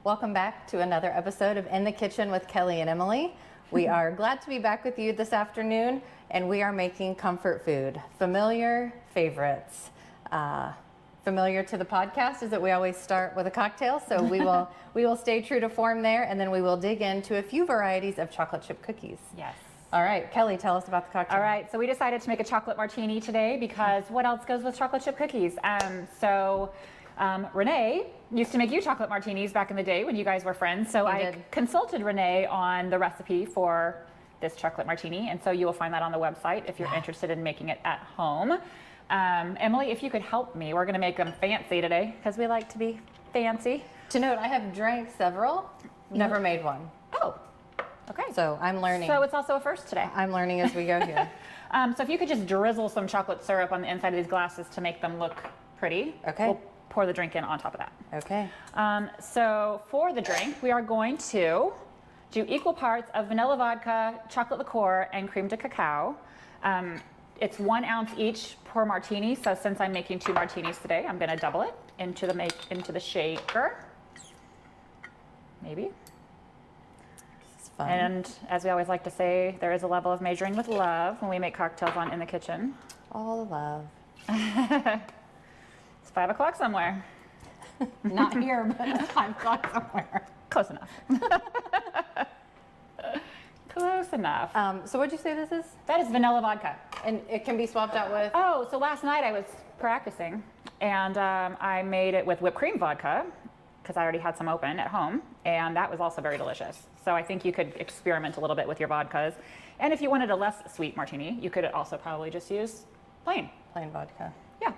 Welcome back to another episode of In the Kitchen with Kelly and Emily. We are glad to be back with you this afternoon, and we are making comfort food, familiar favorites. Familiar to the podcast is that we always start with a cocktail, so we will stay true to form there, and then we will dig into a few varieties of chocolate chip cookies. Yes. All right, Kelly, tell us about the cocktail. All right, so we decided to make a chocolate martini today because what else goes with chocolate chip cookies? Renee used to make you chocolate martinis back in the day when you guys were friends. So I consulted Renee on the recipe for this chocolate martini. And so you will find that on the website if you're interested in making it at home. Emily, if you could help me, we're gonna make them fancy today because we like to be fancy. To note, I have drank several, never made one. Oh, okay. So I'm learning. So it's also a first today. I'm learning as we go here. So if you could just drizzle some chocolate syrup on the inside of these glasses to make them look pretty. Okay. We'll pour the drink in on top of that. Okay. So for the drink, we are going to do equal parts of vanilla vodka, chocolate liqueur, and cream de cacao. It's 1 ounce each per martini. So since I'm making 2 martinis today, I'm going to double it into the shaker. Maybe. This is fun. And as we always like to say, there is a level of measuring with love when we make cocktails on In the Kitchen. All the love. It's 5 o'clock somewhere. Not here, but it's 5 o'clock somewhere. Close enough. Close enough. So what'd you say this is? That is vanilla vodka. And it can be swapped out with? Oh, so last night I was practicing and I made it with whipped cream vodka because I already had some open at home, and that was also very delicious. So I think you could experiment a little bit with your vodkas. And if you wanted a less sweet martini, you could also probably just use plain vodka. Yeah.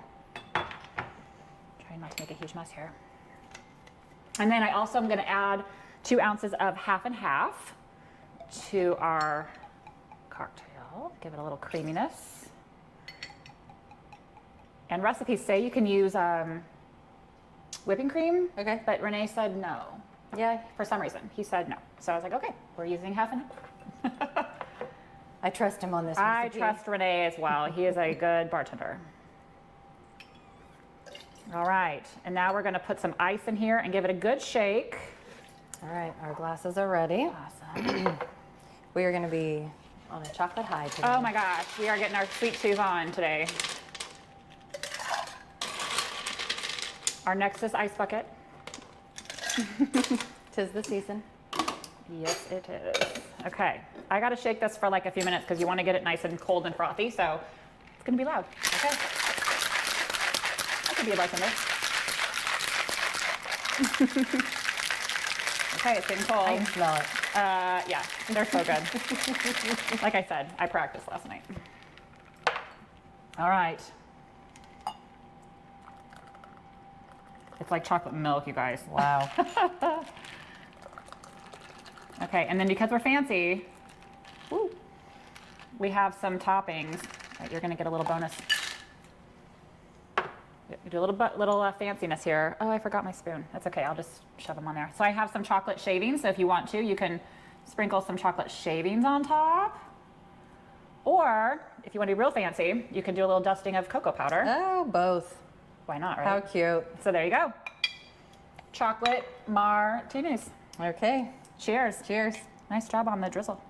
Trying not to make a huge mess here. And then I also am going to add 2 ounces of half and half to our cocktail. Give it a little creaminess. And recipes say you can use whipping cream. Okay. But Renee said no. Yeah. For some reason, he said no. So I was like, okay, we're using half and half. I trust him on this I recipe. trust Renee as well. He is a good bartender. All right, and now we're gonna put some ice in here and give it a good shake. All right, our glasses are ready. Awesome. We are gonna be on a chocolate high today. Oh my gosh, we are getting our sweet tooth on today. Our NEXUS ice bucket. 'Tis the season. Yes, it is. Okay, I gotta shake this for like a few minutes because you wanna get it nice and cold and frothy, so it's gonna be loud, okay? That could be a bartender. Okay, it's getting cold. I can smell it. Yeah, they're so good. Like I said, I practiced last night. All right. It's like chocolate milk, you guys. Wow. Okay, and then because we're fancy, we have some toppings. Right, you're gonna get a little bonus. Do a little fanciness here. Oh, I forgot my spoon. That's okay, I'll just shove them on there. So I have some chocolate shavings, so if you want to, you can sprinkle some chocolate shavings on top. Or, if you want to be real fancy, you can do a little dusting of cocoa powder. Oh, both. Why not, right? How cute. So there you go. Chocolate martinis. Okay. Cheers. Cheers. Nice job on the drizzle.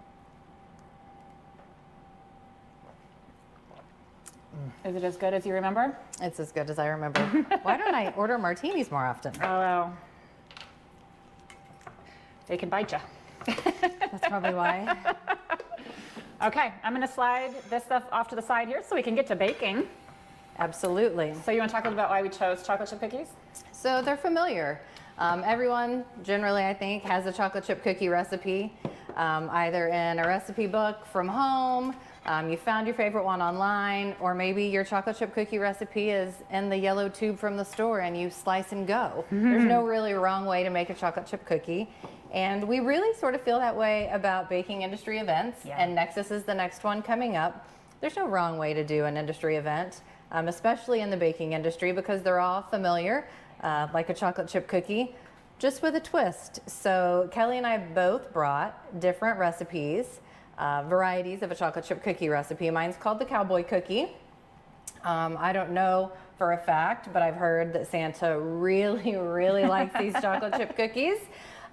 Is it as good as you remember? It's as good as I remember. Why don't I order martinis more often? Oh, well. They can bite you. That's probably why. Okay, I'm gonna slide this stuff off to the side here so we can get to baking. Absolutely. So you wanna talk a little about why we chose chocolate chip cookies? So they're familiar. Everyone generally, I think, has a chocolate chip cookie recipe, either in a recipe book from home, you found your favorite one online, or maybe your chocolate chip cookie recipe is in the yellow tube from the store and you slice and go. There's no really wrong way to make a chocolate chip cookie. And we really sort of feel that way about baking industry events, and NEXUS is the next one coming up. There's no wrong way to do an industry event, especially in the baking industry, because they're all familiar, like a chocolate chip cookie, just with a twist. So Kelly and I both brought different recipes, varieties of a chocolate chip cookie recipe. Mine's called the cowboy cookie. I don't know for a fact, but I've heard that Santa really, really likes these chocolate chip cookies.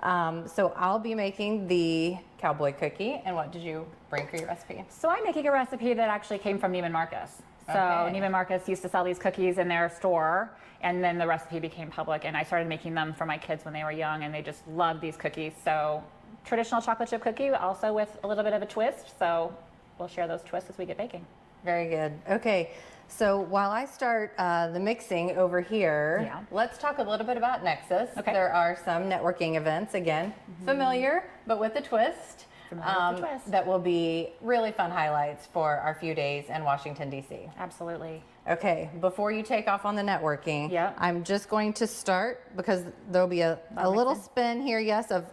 So I'll be making the cowboy cookie. And what did you bring for your recipe? So I'm making a recipe that actually came from Neiman Marcus. So Okay. Neiman Marcus used to sell these cookies in their store, and then the recipe became public, and I started making them for my kids when they were young, and they just loved these cookies. So traditional chocolate chip cookie, also with a little bit of a twist. So we'll share those twists as we get baking. Very good. Okay, so while I start the mixing over here, Yeah. let's talk a little bit about Nexus. Okay. There are some networking events, again, familiar, but with a twist. Familiar with the twist. That will be really fun highlights for our few days in Washington, D.C. Absolutely. Okay, before you take off on the networking, Yep. I'm just going to start because there'll be a little spin here, yes, of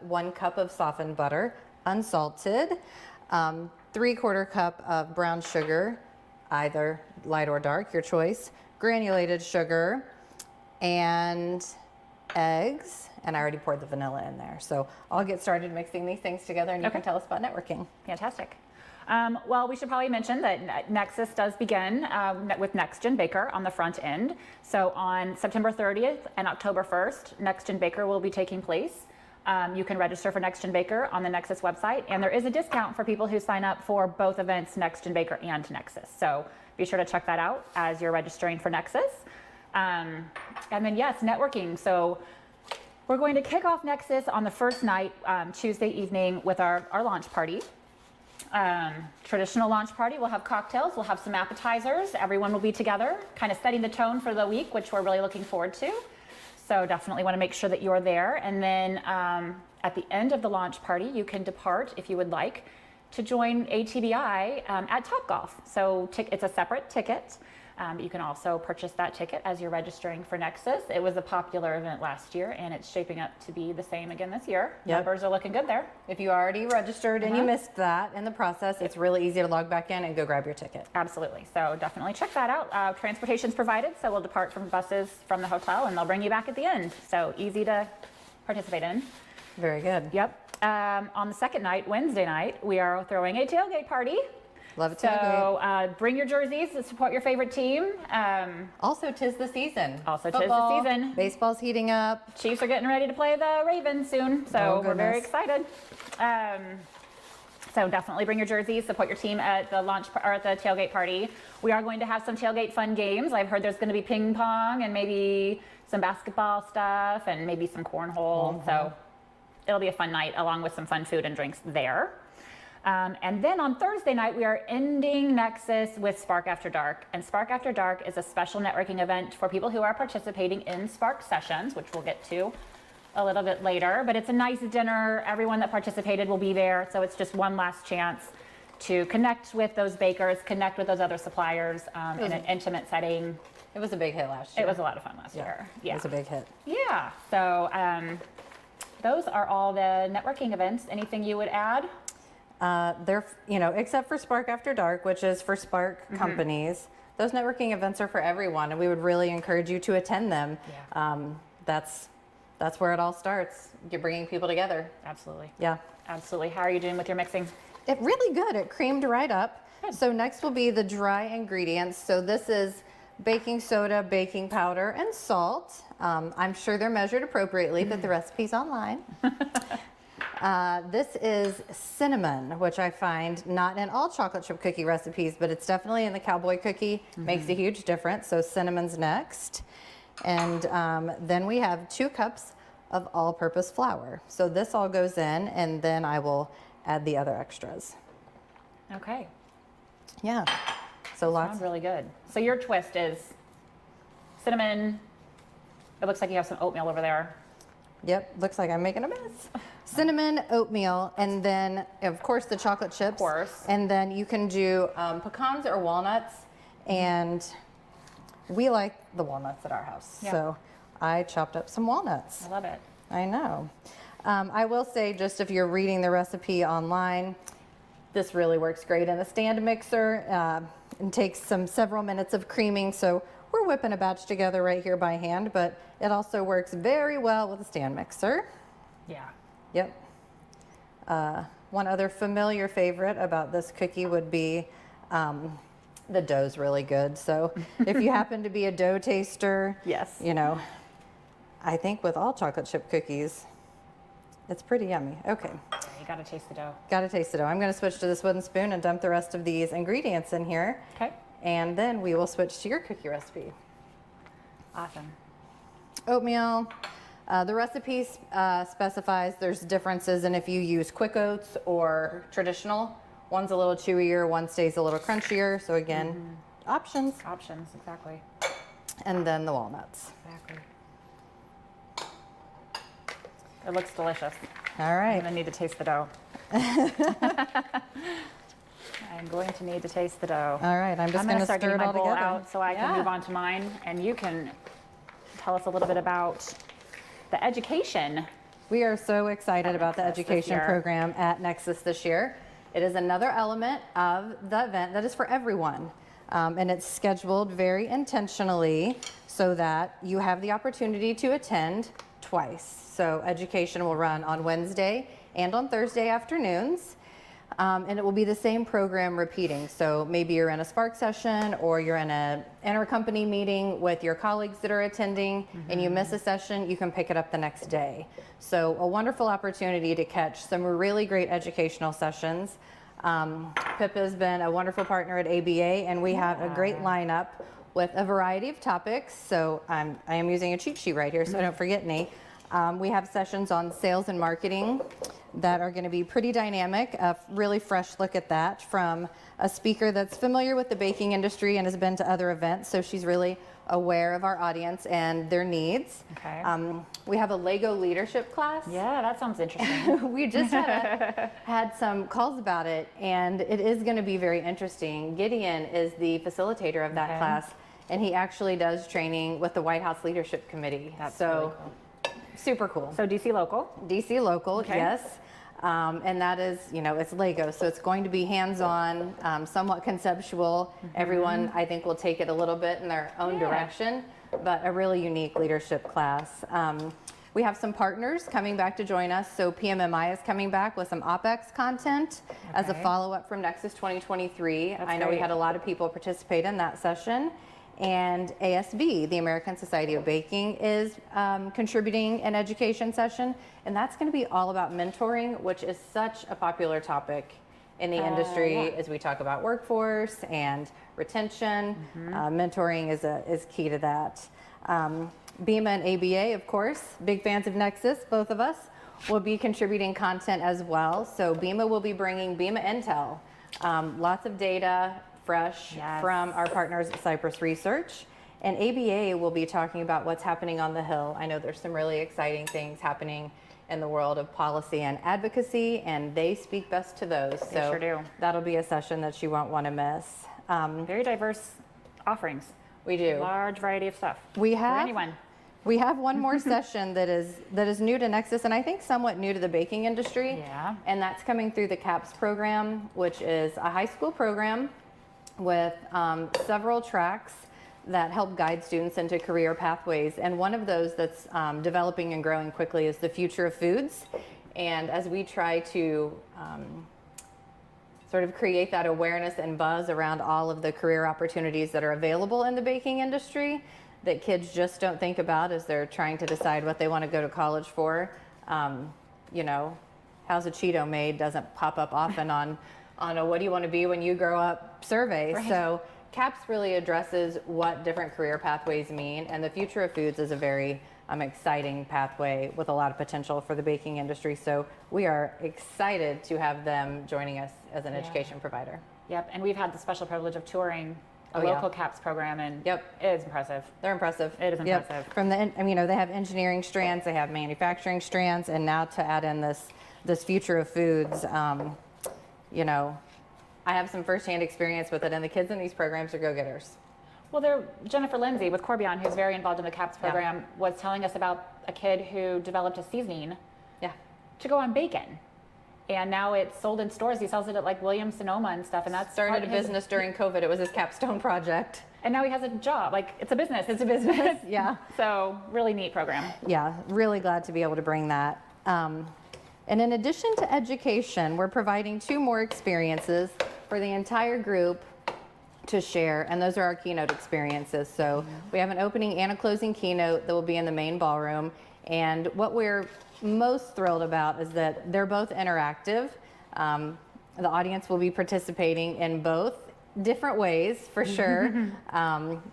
1 cup of softened butter, unsalted, 3/4 cup of brown sugar, either light or dark, your choice, granulated sugar, and eggs. And I already poured the vanilla in there. So I'll get started mixing these things together and you can tell us about networking. Fantastic. Well, we should probably mention that Nexus does begin with Next Gen Baker on the front end. So on September 30th and October 1st, Next Gen Baker will be taking place. You can register for Next Gen Baker on the Nexus website, and there is a discount for people who sign up for both events, Next Gen Baker and Nexus. So be sure to check that out as you're registering for Nexus. And then yes, networking. So we're going to kick off Nexus on the first night, Tuesday evening, with our launch party. Traditional launch party. We'll have cocktails, we'll have some appetizers. Everyone will be together, kind of setting the tone for the week, which we're really looking forward to. So definitely want to make sure that you're there. And then at the end of the launch party, you can depart if you would like to join ATBI at Topgolf. So it's a separate ticket. You can also purchase that ticket as you're registering for Nexus. It was a popular event last year, and it's shaping up to be the same again this year. Yep. Numbers are looking good there. If you already registered and you missed that in the process, it's really easy to log back in and go grab your ticket. Absolutely. So definitely check that out. Transportation's provided, so we'll depart from buses from the hotel, and they'll bring you back at the end. So easy to participate in. Very good. Yep. On the second night, Wednesday night, we are throwing a tailgate party. Love it. Tailgate. So bring your jerseys to support your favorite team. Also, 'tis the season. Also, 'tis the Football, season. Baseball's heating up. Chiefs are getting ready to play the Ravens soon, so Oh, we're very goodness. excited. So definitely bring your jerseys, support your team at the or at the tailgate party. We are going to have some tailgate fun games. I've heard there's going to be ping pong and maybe some basketball stuff and maybe some cornhole. So it'll be a fun night along with some fun food and drinks there. And then on Thursday night, we are ending Nexus with Spark After Dark. And Spark After Dark is a special networking event for people who are participating in Spark sessions, which we'll get to a little bit later. But it's a nice dinner. Everyone that participated will be there. So it's just one last chance to connect with those bakers, connect with those other suppliers in an intimate setting. It was a big hit last year. It was a lot of fun last year. It was a big hit. Yeah. So those are all the networking events. Anything you would add? They're, except for Spark After Dark, which is for Spark companies, those networking events are for everyone, and we would really encourage you to attend them. Yeah. That's where it all starts. You're bringing people together. Absolutely. Yeah. Absolutely. How are you doing with your mixing? It really good. It creamed right up. Good. So next will be the dry ingredients. So this is baking soda, baking powder, and salt. I'm sure they're measured appropriately, but the recipe's online. This is cinnamon, which I find not in all chocolate chip cookie recipes, but it's definitely in the cowboy cookie. Makes a huge difference. So cinnamon's next. And then we have 2 cups of all-purpose flour. So this all goes in, and then I will add the other extras. Okay. Yeah. So lots. Sounds really good. So your twist is cinnamon. It looks like you have some oatmeal over there. Yep, looks like I'm making a mess. Cinnamon, oatmeal, and then, of course, the chocolate chips. Of course. And then you can do pecans or walnuts, and we like the walnuts at our house. Yeah. So I chopped up some walnuts. I love it. I know. I will say, just if you're reading the recipe online, this really works great in a stand mixer and takes several minutes of creaming. So we're whipping a batch together right here by hand, but it also works very well with a stand mixer. Yeah. Yep. One other familiar favorite about this cookie would be the dough's really good. So if you happen to be a dough taster, Yes. you know, I think with all chocolate chip cookies, it's pretty yummy. Okay. You got to taste the dough. Got to taste the dough. I'm going to switch to this wooden spoon and dump the rest of these ingredients in here. Okay. And then we will switch to your cookie recipe. Awesome. Oatmeal. The recipe specifies there's differences in if you use quick oats or traditional. One's a little chewier, one stays a little crunchier. So again, options. Options, exactly. And then the walnuts. Exactly. It looks delicious. All I'm right. gonna need to taste the dough. I'm going to need to taste the dough. All right. I'm just going going to to start stir getting it my all bowl together. out so I can move on to mine, and you can tell us a little bit about the education. We are so excited about the NEXUS this education year. program at NEXUS this year. It is another element of the event that is for everyone. And it's scheduled very intentionally so that you have the opportunity to attend twice. So education will run on Wednesday and on Thursday afternoons. And it will be the same program repeating. So maybe you're in a Spark session or you're in a intercompany meeting with your colleagues that are attending and you miss a session, you can pick it up the next day. So a wonderful opportunity to catch some really great educational sessions. Pippa has been a wonderful partner at ABA, and we have a great lineup with a variety of topics. So I am using a cheat sheet right here, so I don't forget any. We have sessions on sales and marketing that are going to be pretty dynamic, a really fresh look at that from a speaker that's familiar with the baking industry and has been to other events, so she's really aware of our audience and their needs. Okay. We have a Lego leadership class. Yeah, that sounds interesting. We just had some calls about it, and it is going to be very interesting. Gideon is the facilitator of that class, and he actually does training with the White House Leadership Committee. That's so really cool. Super cool. So DC local. DC local, yes. And that is, you know, it's Lego, so it's going to be hands-on, somewhat conceptual. Everyone, I think, will take it a little bit in their own direction, but a really unique leadership class. We have some partners coming back to join us. So PMMI is coming back with some OpEx content as a follow-up from NEXUS 2023. I know we had a lot of people participate in that session. And ASB, the American Society of Baking, is contributing an education session, and that's going to be all about mentoring, which is such a popular topic in the industry as we talk about workforce and retention. Mentoring is key to that. BEMA and ABA, of course, big fans of NEXUS, both of us, will be contributing content as well. So BEMA will be bringing BEMA Intel, lots of data, fresh from our partners at Cypress Research. And ABA will be talking about what's happening on the Hill. I know there's some really exciting things happening in the world of policy and advocacy, and they speak best to those. They sure do. That'll be a session that you won't want to miss. Very diverse offerings. We do. Large variety of stuff. We For have anyone. We have one more session that is new to NEXUS, and I think somewhat new to the baking industry. Yeah. And that's coming through the CAPS program, which is a high school program with several tracks that help guide students into career pathways. And one of those that's developing and growing quickly is the future of foods. And as we try to sort of create that awareness and buzz around all of the career opportunities that are available in the baking industry that kids just don't think about as they're trying to decide what they want to go to college for. You know, how's a Cheeto made doesn't pop up often on a what do you want to be when you grow up survey. Right. So CAPS really addresses what different career pathways mean, and the future of foods is a very exciting pathway with a lot of potential for the baking industry. So we are excited to have them joining us as an education provider. Yep, and we've had the special privilege of touring a local CAPS program, and it is impressive. They're impressive. It is impressive. From the, you know, they have engineering strands, they have manufacturing strands, and now to add in this future of foods, you know, I have some firsthand experience with it, and the kids in these programs are go-getters. Well, Jennifer Lindsay with Corbion, who's very involved in the CAPS program, was telling us about a kid who developed a seasoning to go on bacon. And now it's sold in stores. He sells it at like Williams Sonoma and stuff. And that's started a business during COVID. It was his capstone project. And now he has a job. Like, it's a business. It's a business. Yeah. So really neat program. Yeah, really glad to be able to bring that. And in addition to education, we're providing 2 more experiences for the entire group to share, and those are our keynote experiences. So we have an opening and a closing keynote that will be in the main ballroom. And what we're most thrilled about is that they're both interactive. The audience will be participating in both different ways, for sure.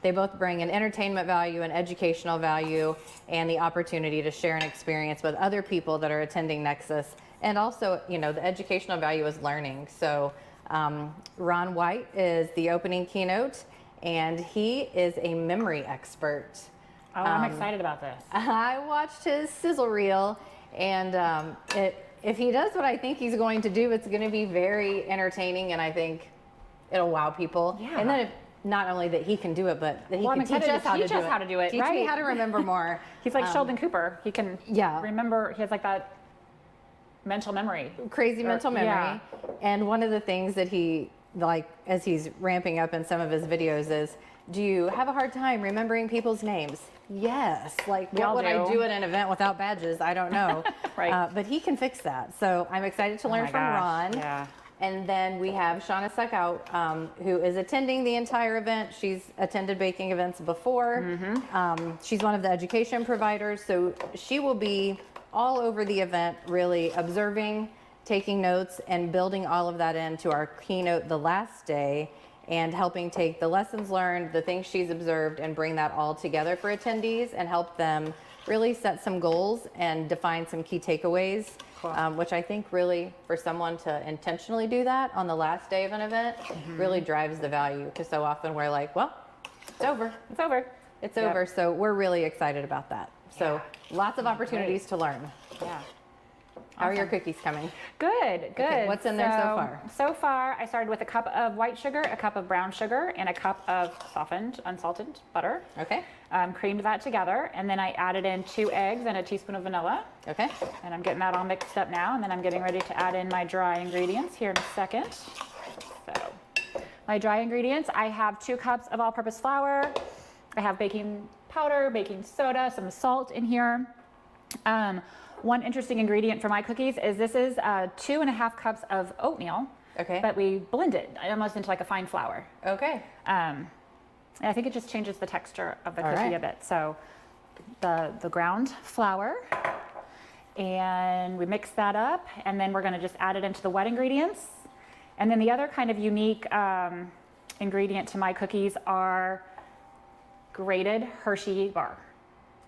They both bring an entertainment value, an educational value, and the opportunity to share an experience with other people that are attending Nexus. And also, you know, the educational value is learning. So Ron White is the opening keynote, and he is a memory expert. Oh, I'm excited about this. I watched his sizzle reel, and if he does what I think he's going to do, it's going to be very entertaining, and I think it'll wow people. Yeah. And then if, not only that he can do it, but that he Well, can I'm teach excited us to how to teach do us it. how to do it, Teach me right. how to remember more. He's like Sheldon Cooper. He can remember, he has like that mental memory. Crazy mental memory. Yeah. And one of the things that he, like, as he's ramping up in some of his videos is, do you have a hard time remembering people's names? Yes. Like, We what all would I do. do at an event without badges? I don't know. Right. But he can fix that. So I'm excited to Oh learn my from gosh, Ron. yeah. And then we have Shauna Suckout, who is attending the entire event. She's attended baking events before. She's one of the education providers. So she will be all over the event, really observing, taking notes, and building all of that into our keynote the last day, and helping take the lessons learned, the things she's observed, and bring that all together for attendees and help them really set some goals and define some key takeaways, Cool. which I think really for someone to intentionally do that on the last day of an event really drives the value, because so often we're like, well, it's over. It's over. It's Yep. over. So we're really excited about that. So lots of opportunities to learn. Yeah. How are your cookies coming? Good, good. Okay, what's in there so far? So far, I started with a cup of white sugar, a cup of brown sugar, and a cup of softened, unsalted butter. Okay. Creamed that together, and then I added in 2 eggs and a teaspoon of vanilla. Okay. And I'm getting that all mixed up now, and then I'm getting ready to add in my dry ingredients here in a second. So, my dry ingredients, I have 2 cups of all-purpose flour. I have baking powder, baking soda, some salt in here. One interesting ingredient for my cookies is this is 2.5 cups of oatmeal, Okay. but we blend it almost into like a fine flour. Okay. And I think it just changes the texture of the All cookie right. a bit. So the ground flour, and we mix that up, and then we're going to just add it into the wet ingredients. And then the other kind of unique ingredient to my cookies are grated Hershey bar.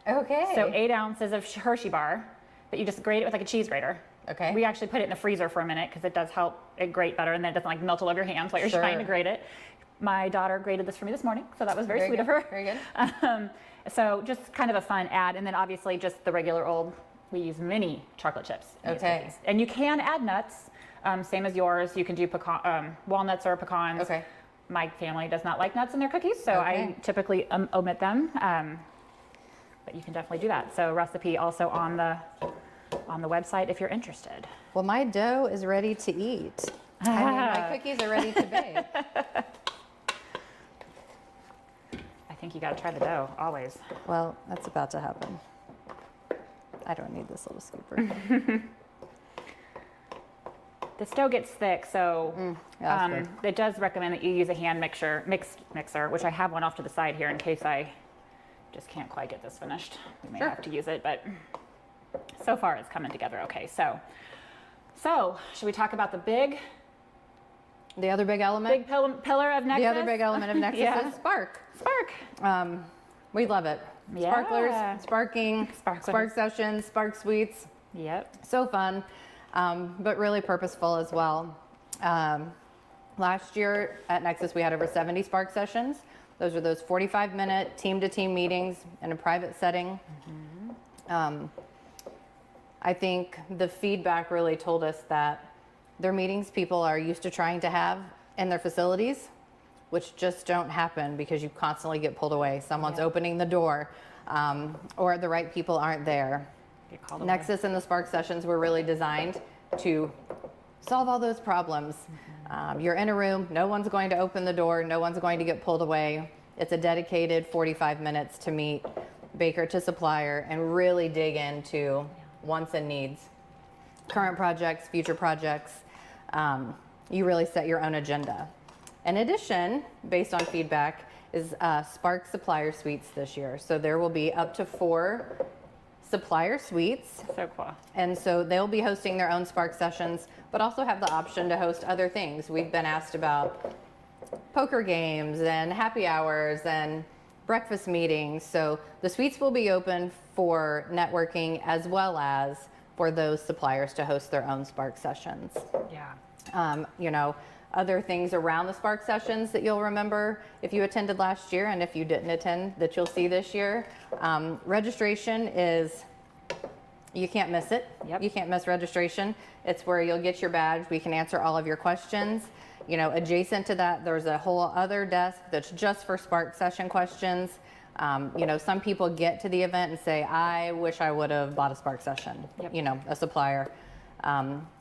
Okay. So 8 ounces of Hershey bar, but you just grate it with like a cheese grater. Okay. We actually put it in the freezer for a minute because it does help it grate better, and then it doesn't like melt all over your hands while you're Sure. trying to grate it. My daughter grated this for me this morning, so that was very sweet good. of her. Very good. So just kind of a fun add, and then obviously just the regular old, we use mini chocolate chips in these Okay. cookies. And you can add nuts, same as yours. You can do walnuts or pecans. Okay. My family does not like nuts in their cookies, so I Okay. typically omit them. But you can definitely do that. So recipe also on the website if you're interested. Well, my dough is ready to eat. I mean, my cookies are ready to bake. I think you got to try the dough always. Well, that's about to happen. I don't need this little scooper. The dough gets thick, so yeah, that's good. it does recommend that you use a hand mixer, which I have one off to the side here in case I just can't quite get this finished. We may Sure. have to use it, but so far it's coming together okay. So should we talk about The other big element? big pillar of Nexus? The other big element of Nexus Yeah. is spark. Spark. We love it. Yeah. Sparklers, sparking, Sparklers. spark sessions, spark sweets. Yep. So fun, but really purposeful as well. Last year at Nexus, we had over 70 spark sessions. Those are those 45-minute team-to-team meetings in a private setting. I think the feedback really told us that they're meetings people are used to trying to have in their facilities, which just don't happen because you constantly get pulled away. Someone's opening the door, or the right people aren't there. Get called away. Nexus and the Spark sessions were really designed to solve all those problems. You're in a room, no one's going to open the door, no one's going to get pulled away. It's a dedicated 45 minutes to meet baker to supplier and really dig into wants and needs, current projects, future projects. You really set your own agenda. In addition, based on feedback, is Spark Supplier Suites this year. So there will be up to 4 supplier suites. So cool. And so they'll be hosting their own Spark sessions, but also have the option to host other things. We've been asked about poker games and happy hours and breakfast meetings. So the suites will be open for networking as well as for those suppliers to host their own Spark sessions. Yeah. You know, other things around the Spark sessions that you'll remember if you attended last year and if you didn't attend that you'll see this year. Registration is, you can't miss it. Yep. You can't miss registration. It's where you'll get your badge. We can answer all of your questions. You know, adjacent to that, there's a whole other desk that's just for Spark session questions. You know, some people get to the event and say, I wish I would have bought a Spark session. Yep. You know, a supplier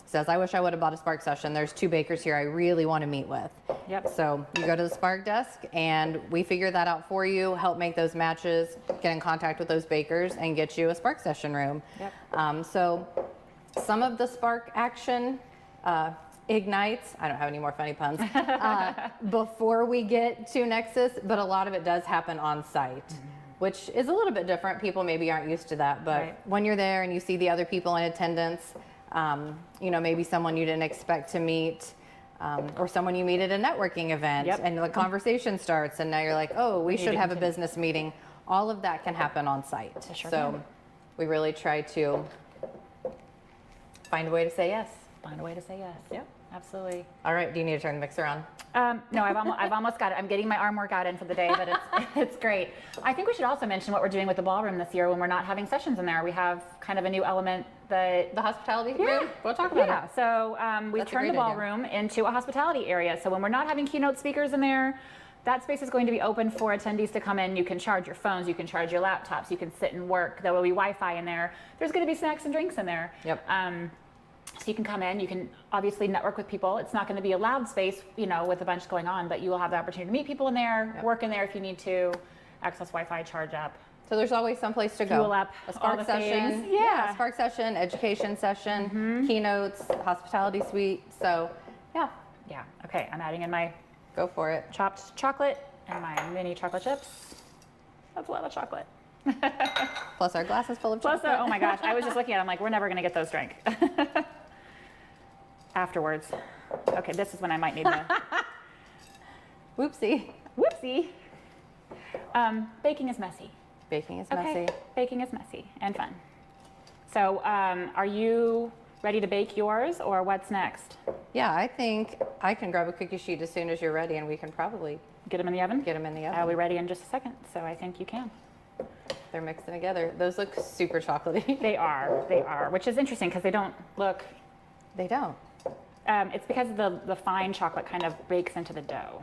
says, I wish I would have bought a Spark session. There's 2 bakers here I really want to meet with. Yep. So you go to the Spark desk and we figure that out for you, help make those matches, get in contact with those bakers and get you a Spark session room. Yep. So some of the Spark action ignites, I don't have any more funny puns, before we get to Nexus, but a lot of it does happen on site, which is a little bit different. People maybe aren't used to that, but Right. when you're there and you see the other people in attendance, you know, maybe someone you didn't expect to meet, or someone you meet at a networking event, Yep. and the conversation starts and now you're like, oh, we should to have a continue. business meeting. All of that can happen on site. sure So can. we really try to find a way to say yes. Find a way to say yes. Yep. Absolutely. All right, do you need to turn the mixer on? No, I've almost got it. I'm getting my arm workout in for the day, but it's great. I think we should also mention what we're doing with the ballroom this year when we're not having sessions in there. We have kind of a new element that The hospitality Yeah. room? We'll talk about yeah. it. So we've That's a turned the great idea. ballroom into a hospitality area. So when we're not having keynote speakers in there, that space is going to be open for attendees to come in. You can charge your phones, you can charge your laptops, you can sit and work. There will be Wi-Fi in there. There's going to be snacks and drinks in there. Yep. So you can come in, you can obviously network with people. It's not going to be a loud space, you know, with a bunch going on, but you will have the opportunity to meet people in there, Yep. work in there if you need to, access Wi-Fi, charge up. So there's always some place to go. Fuel up, A all Spark the session. things. Yeah. Spark session, education session, keynotes, hospitality suite. So yeah, Yeah. Okay. I'm adding in my go for it. chopped chocolate and my mini chocolate chips. That's a lot of chocolate. Plus our glass is full of Plus, chocolate. oh my gosh, I was just looking at it, I'm like, we're never going to get those drank. Afterwards. Okay, this is when I might need the Whoopsie. whoopsie. Baking is messy. Baking is Okay, messy. baking is messy and fun. So, are you ready to bake yours, or what's next? Yeah, I think I can grab a cookie sheet as soon as you're ready and we can probably Get them in the oven? get them in the I'll be oven. ready in just a second, so I think you can. They're mixing together. Those look super chocolatey. They are, which is interesting because they don't look. They don't. It's because the fine chocolate kind of bakes into the dough.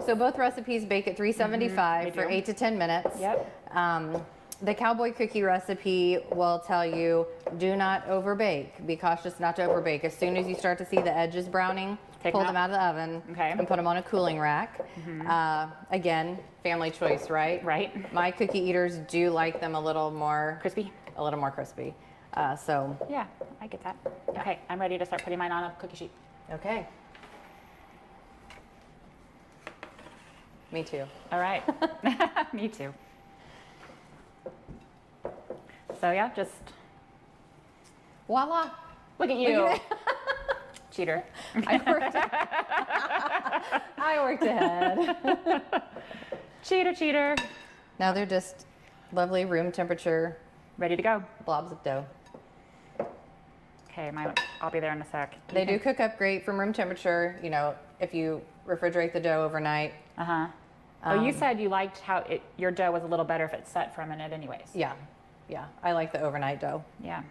So both recipes bake at 375 they for do. 8 to 10 minutes. Yep. The cowboy cookie recipe will tell you do not overbake. Be cautious not to overbake. As soon as you start to see the edges browning, Take pull them them out of the oven Okay. and put them on a cooling rack. Again, family choice, right? Right. My cookie eaters do like them a little more Crispy? crispy. So, Yeah, I get that. Okay, I'm ready to start putting mine on a cookie sheet. okay. Me too. All right. Me too. So yeah, just Voila. look at you. Cheater. I worked ahead. Cheater. Now they're just lovely room temperature Ready to go. blobs of dough. Okay, I'll be there in a sec. They do cook up great from room temperature, you know, if you refrigerate the dough overnight. Uh-huh. Oh, you said you liked how your dough was a little better if it's set for a minute anyways. Yeah, I like the overnight dough. Yeah.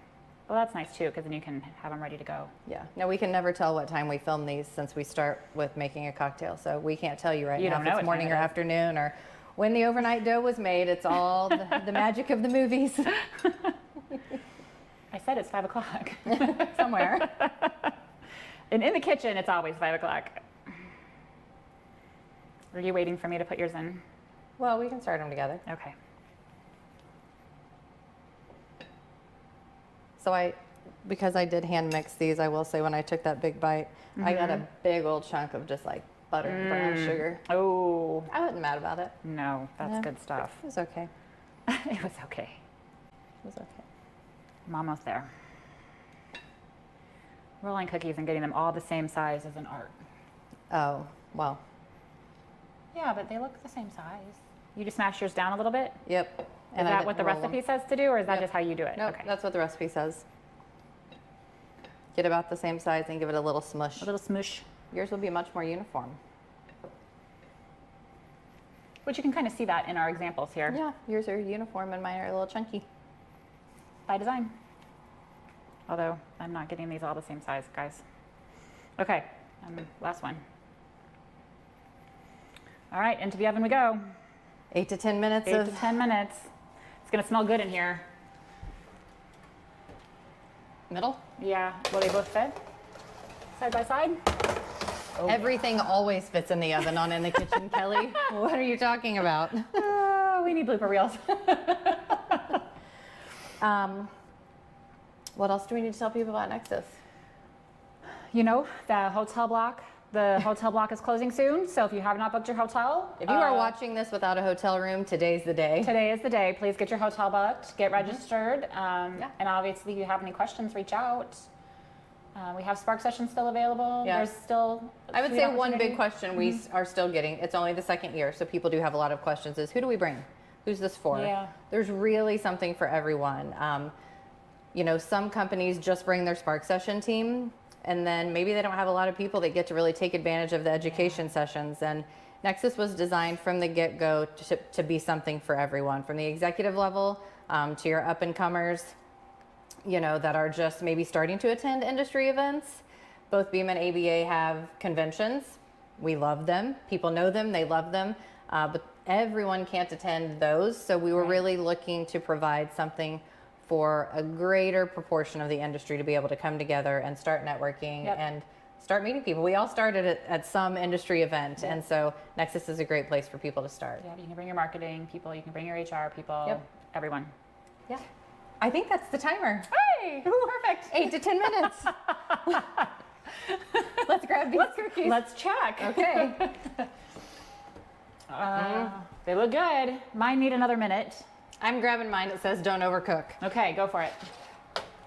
Well, that's nice too, because then you can have them ready to go. Yeah. Now we can never tell what time we film these since we start with making a cocktail. So we can't tell you right You now don't if know it's what morning time or it is. afternoon or when the overnight dough was made. It's all the magic of the movies I said it's 5 o'clock. somewhere. And in the kitchen, it's always 5 o'clock. Are you waiting for me to put yours in? Well, we can start them together. Okay. So because I did hand mix these, I will say when I took that big bite, I got a big old chunk of just like butter and brown sugar. Oh, I wasn't mad about it. no, that's No. good stuff. It was okay. It was okay. It was okay. I'm almost there. Rolling cookies and getting them all the same size is an art. Oh, well, Yeah, but they look the same size. You just smash yours down a little bit? yep. Is And I that didn't what the roll 'em. recipe says to do, or is that Yep. just how you do it? Nope, Okay. that's what the recipe says. Get about the same size and give it a little smush. A little smoosh. Yours will be much more uniform. Which you can kind of see that in our examples here Yeah, yours are uniform and mine are a little chunky. by design. Although I'm not getting these all the same size, guys. Okay, last one. All right, into the oven we go. 8 to 10 minutes 8 of to 10 minutes. It's gonna smell good in here. middle. Yeah, will they both fit? Side by side? Oh, Everything always fits in the oven on In the Kitchen, Kelly. What are you talking about? Oh, we need blooper reels. What else do we need to tell people about Nexus? You know, the hotel block is closing soon. So if you have not booked your hotel, If you are watching this without a hotel room, today's the day. today is the day. Please get your hotel booked, get registered. Yeah. And obviously, if you have any questions, reach out. We have Spark sessions still available. Yeah. There's still. I would sweet say one opportunity. big question we are still getting, it's only the second year, so people do have a lot of questions, is who do we bring? Who's this for? Yeah. There's really something for everyone. You know, some companies just bring their Spark session team, and then maybe they don't have a lot of people that get to really take advantage of the education sessions. And Nexus was designed from the get-go to be something for everyone, from the executive level to your up-and-comers, you know, that are just maybe starting to attend industry events. Both Beam and ABA have conventions. We love them. People know them, they love them, but everyone can't attend those. So we were really looking to provide something for a greater proportion of the industry to be able to come together and start networking and start meeting people. We all started at some industry event, and so Nexus is a great place for people to start. Yeah, you can bring your marketing people, you can bring your HR people, everyone. Yeah. I think that's the timer. Hey, Perfect. 8 to 10 minutes. Let's grab these cookies. let's check. Okay. They look good. Mine need another minute. I'm grabbing mine. It says don't overcook. Okay, go for it.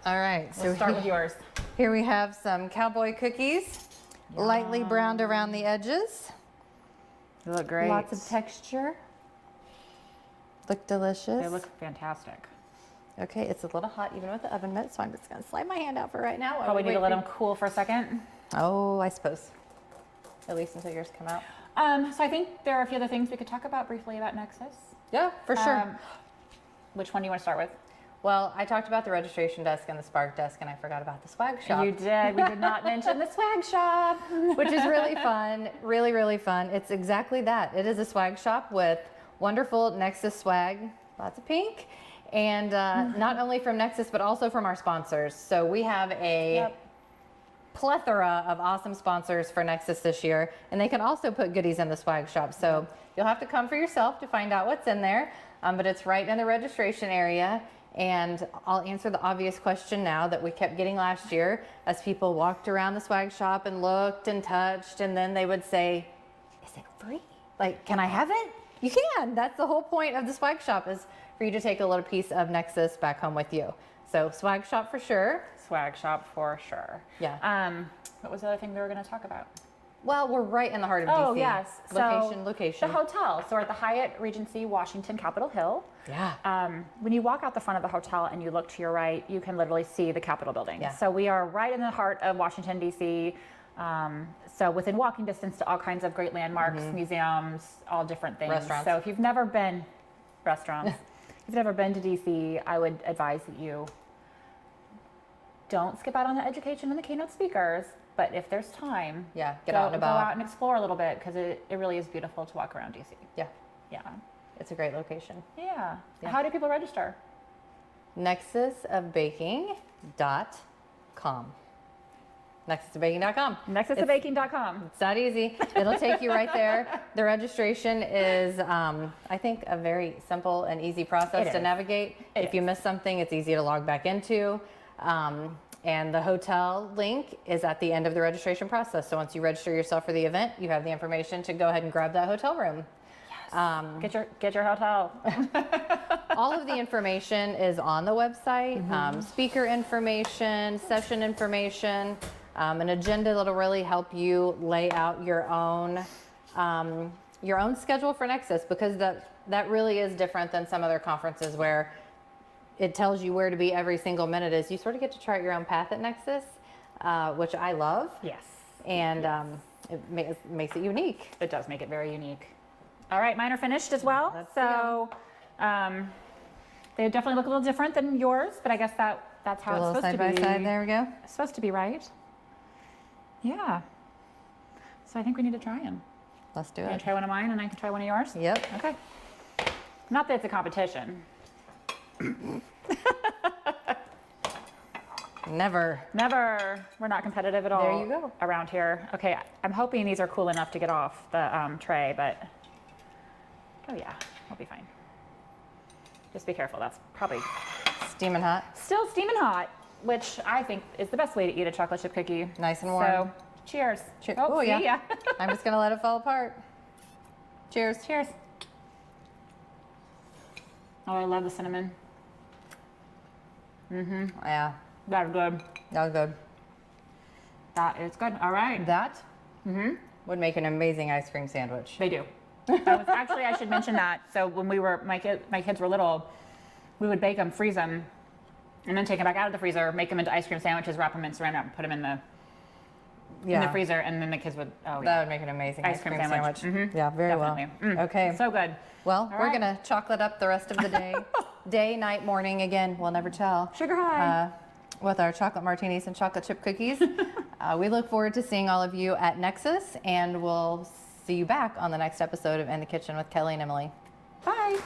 All right. Let's start with yours. Here we have some cowboy cookies, lightly browned around the edges. They look great. Lots of texture. Look delicious. They look fantastic. Okay, it's a little hot even with the oven mitt, so I'm just gonna slide my hand out for right now. while Probably we need to wait let for- them cool for a second. Oh, I suppose. At least until yours come out. So I think there are a few other things we could talk about briefly about Nexus. Yeah, for sure. Which one do you want to start with? Well, I talked about the registration desk and the Spark desk, and I forgot about the swag shop. You did. We did not mention the swag shop. Which is really fun, really, really fun. It's exactly that. It is a swag shop with wonderful Nexus swag, lots of pink, and not only from Nexus, but also from our sponsors. So we have a plethora of awesome sponsors for Nexus this year, and they can also put goodies in the swag shop. So you'll have to come for yourself to find out what's in there, but it's right in the registration area. And I'll answer the obvious question now that we kept getting last year as people walked around the swag shop and looked and touched, and then they would say, is it free? Like, can I have it? You can. That's the whole point of the swag shop, is for you to take a little piece of Nexus back home with you. So swag shop for sure. Swag shop for sure. Yeah. What was the other thing we were going to talk about? Well, we're right in the heart of Oh, DC. yes. Location. The hotel. So we're at the Hyatt Regency Washington Capitol Hill. Yeah. When you walk out the front of the hotel and you look to your right, you can literally see the Capitol building. Yeah. So we are right in the heart of Washington, D.C. So within walking distance to all kinds of great landmarks, museums, all different things. Restaurants. So if you've never been, restaurants, if you've never been to D.C., I would advise that you don't skip out on the education and the keynote speakers. But if there's time, Yeah, get out and go about. out and explore a little bit, because it really is beautiful to walk around DC. Yeah, Yeah. it's a great location. Yeah. Yeah. How do people register? nexusofbaking.com. nexusofbaking.com. Nexusofbaking.com. It's that easy. It'll take you right there. The registration is, I think, a very simple and easy process It to is. navigate. It If you is. miss something, it's easy to log back into. And the hotel link is at the end of the registration process. So once you register yourself for the event, you have the information to go ahead and grab that hotel room. Get your hotel. All of the information is on the website. Speaker information, session information, an agenda that'll really help you lay out your own schedule for Nexus, because that really is different than some other conferences where it tells you where to be every single minute. Is you sort of get to chart your own path at Nexus, which I love. Yes. And it makes it unique. It does make it very unique. All right, mine are finished as well. So they definitely look a little different than yours, but I guess that's how A it's little supposed side to by be. side, there we go. It's supposed to be, right? Yeah. So I think we need to try them. Let's do You want it. to try one of mine and I can try one of yours? Yep. Okay. Not that it's a competition. Never. Never. We're not competitive at all. There you go. Around here. Okay, I'm hoping these are cool enough to get off the tray, but oh yeah, we'll be fine. Just be careful. That's probably Steaming hot. still steaming hot, which I think is the best way to eat a chocolate chip cookie. Nice and warm. So, cheers. Oh, see yeah. ya. I'm just gonna let it fall apart. Cheers. Cheers. Oh, I love the cinnamon. Yeah, That's good. that was good. That is good. All right. That would make an amazing ice cream sandwich. They do. I should mention that. So when my kids were little, we would bake them, freeze them, and then take them back out of the freezer, make them into ice cream sandwiches, wrap them in saran wrap, and put them in the freezer, and then the kids would, That would make an amazing ice cream sandwich. Yeah, very definitely. well. Okay. So good. Well, All we're right. gonna chocolate up the rest of the day. Day, night, morning, again, we'll never tell. Sugar high. With our chocolate martinis and chocolate chip cookies. We look forward to seeing all of you at Nexus, and we'll see you back on the next episode of In the Kitchen with Kelly and Emily. Bye.